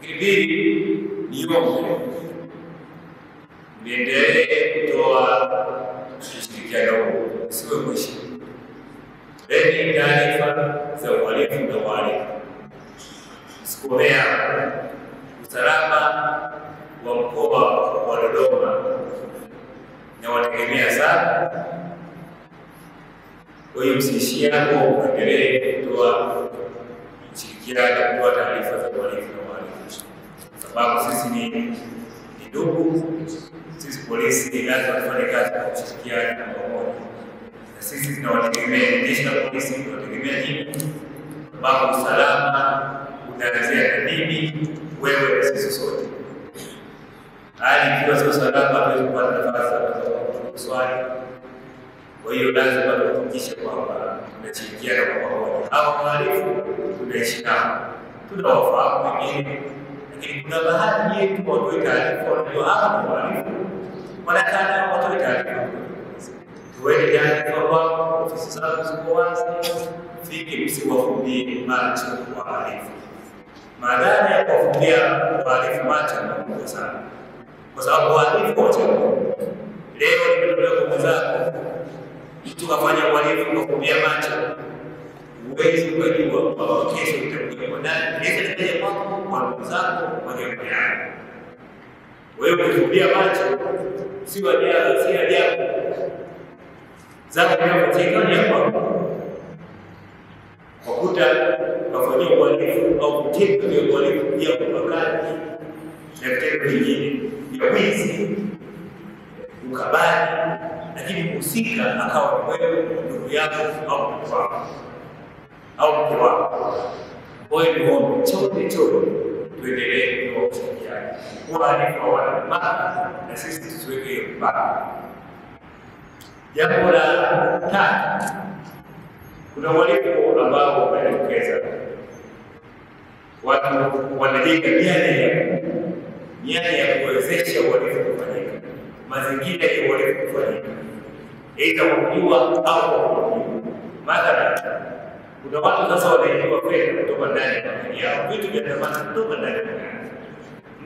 Pili, niombe niendelee kutoa ushirikiano huu, usiwe mwisho. Leteni taarifa za uhalifu na uhalifu. Msikomea usalama wa mkoa wa Dodoma na wategemea sana. Kwa hiyo msiishie hapo, muendelee kutoa ushirikiano, kutoa taarifa za uhalifu na uhalifu, sababu sisi ni ndugu. Sisi polisi lazima tufanye kazi kwa kushirikiana na pamoja, na sisi tunawategemea. Jeshi la polisi tunawategemea nyinyi, sababu usalama unaanzia na mimi, wewe na sisi sote. Hali ikiwa sio salama, hatuwezi kupata nafasi za kuuliza swali. Kwa hiyo lazima tuhakikishe kwamba tunashirikiana kwa pamoja. Hao wahalifu tunaishi nao, tunawafahamu wengine, lakini kuna baadhi yetu watoe taarifa, wanajua hapa ni wahalifu, wanataka watoe taarifa. Tuweke taarifa kwa ofisi zao ziko wazi, fike msiwafumbie macho wahalifu. Madhara ya kuwafumbia wahalifu macho ni makubwa sana, kwa sababu wahalifu wachagua. Leo nimetolea kwa mwenzako, mtu kafanya uhalifu kufumbia macho, huwezi kujua kwa kesho utakuja kwa ndani. Kesho utakuja kwa ndugu zako, kwa jamii yako. Wewe kufumbia macho si ajabu, si ajabu. Zako zinapotika ni hapo. Wakuta kafanya uhalifu au kutenda uhalifu pia ubakaji na vitendo vingine vya wizi, ukabali, lakini mhusika akawa wewe, ndugu yako au mtu wako au mke wako. Kwa hiyo niombe chote tuendelee kwa ushirikiano. Wahalifu hawana mpaka na sisi tusiweke mpaka. Jambo la tatu, kuna uhalifu ambao wanatokeza. Watu wanajenga mianya ya kuwezesha uhalifu kufanyika, mazingira ya uhalifu kufanyika, aidha kwa kujua au kwa kujua. Mathalan, kuna watu sasa wanaibiwa fedha kutoka ndani ya magari yao, vitu vya thamani kutoka ndani ya magari.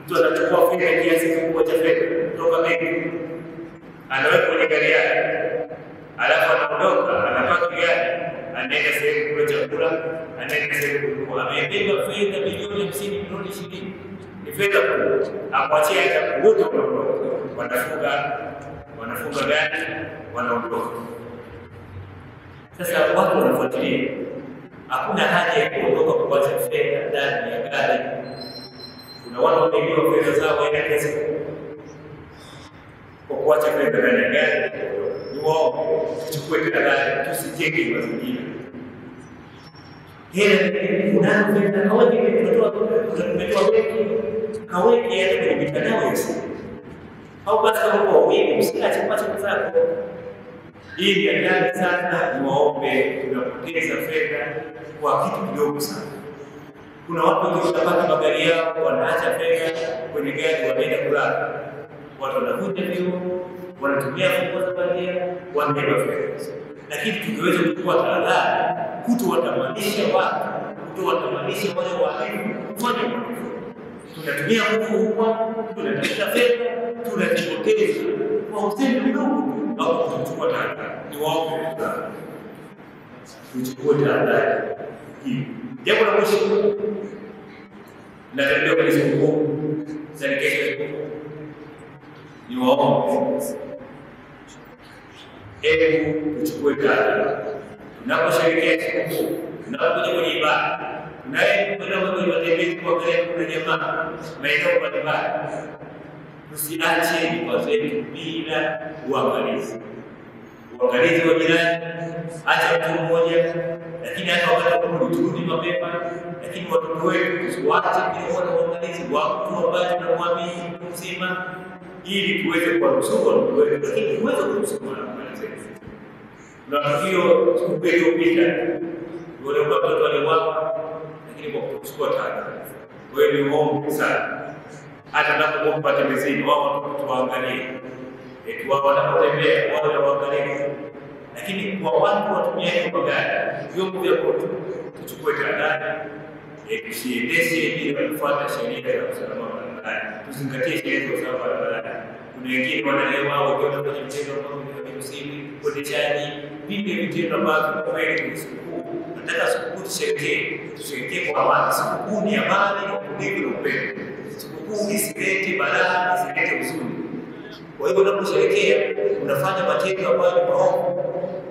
Mtu anachukua fedha, kiasi kikubwa cha fedha kutoka benki, anaweka kwenye gari yake, alafu anaondoka, anapaki gari, anaenda sehemu kula chakula, anaenda sehemu kununua. Amebeba fedha milioni 50, milioni 20. Ni fedha kubwa. Akuachia hata wote wanaondoka. Wanafunga gari, wanaondoka. Sasa watu wanafuatilia. Hakuna haja ya kuondoka kuacha fedha ndani ya gari. Kuna watu wameibiwa fedha zao waenda kesi kwa kuacha fedha ndani ya gari. Ni wao, tuchukue tahadhari, tusijenge mazingira. Kuna fedha kaweke umetoa benki, kaweke hata kwenye mitandao ya simu. Au basi kama uko wawili, msiache kuacha pesa zako. Hii ni hatari sana. Niwaombe, tunapoteza fedha kwa kitu kidogo sana. Kuna watu wengi wanapata magari yao, wanaacha fedha kwenye gari, wanaenda kulala. Watu wanavuja vioo, wanatumia funguo za bandia, wanabeba fedha. Lakini tukiweza kuchukua tahadhari, kutowatamanisha watu, kutowatamanisha wale wahalifu kufanya uhalifu. Tunatumia nguvu kubwa, tunatafuta fedha, tunajipoteza kwa uzembe mdogo au kuchukua tahadhari. Niwaombe tuchukue tahadhari. Jambo la mwisho, nakaribia kwenye sikukuu za kesho. Niwaombe tuchukue tahadhari. Tunaposherehekea sikukuu, tunapokuja kwenye ibada, tunaenda kwenye matembezi kwa karibu na jamaa, maeneo mbalimbali, tusiache nyumba zetu bila uangalizi. Uangalizi wa jirani, acha mtu mmoja, lakini hata wakati turudi mapema. Lakini watoto wetu tusiwache bila uangalizi wa mtu ambaye tunamwamini mtu mzima, ili tuweze kuwanusuru watoto wetu, lakini tuweze kunusuru marafiki zetu. Na hiyo siku iliyopita wale watoto waliuawa, lakini kwa kuchukua tahadhari. Kwa hiyo niombe sana, hata tunapokuwa matembezini, wao watoto waangalie, wao wanapotembea wao waangalie. Lakini kwa watu watumiaji magari, vyombo vya moto, tuchukue tahadhari. tusiendeshe bila kufuata sheria za usalama barabarani. Tuzingatie sheria za usalama barabarani. Kuna wengine wanalewa wakiona kwenye mchezo ambao ni msimu kuendeshaji vipi vitendo ambavyo kwa kweli ni sikukuu. Nataka sikukuu tusherekee kwa amani. Sikukuu ni amani na utulivu na upendo. Sikukuu isilete balaa, isilete huzuni. Kwa hiyo unaposherekea unafanya matendo ambayo ni maovu,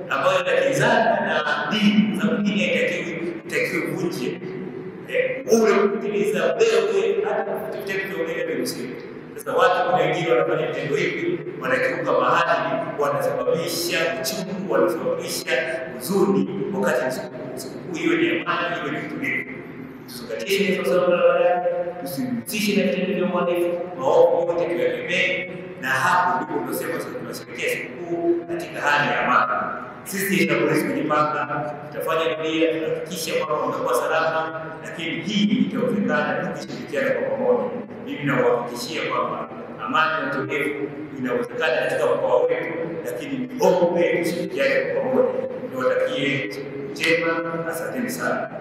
ambayo yanakinzana na dini. Sababu dini haitakiwi kuvunje ule kutimiza wewe hata vitendo vya wewe msimu. Sasa watu wengine wanafanya vitendo hivi, wanakiuka maadili, wanasababisha uchungu, wanasababisha huzuni, wakati sikukuu hiyo ni amani, hiyo ni utulivu. Tuzingatie sheria za usalama barabarani, tusihusishe na vitendo vya uhalifu, maovu yote tuyakemee, na hapo ndipo tunasema tunasherehekea sikukuu katika hali ya amani. Sisi na polisi kujipanga, tutafanya bidii kuhakikisha kwamba unakuwa salama, lakini hii itawezekana tukishirikiana kwa pamoja. Mimi nawahakikishia kwamba amani na utulivu inawezekana katika mkoa wetu, lakini tuombe tushirikiane kwa pamoja. Niwatakie siku njema, asanteni sana.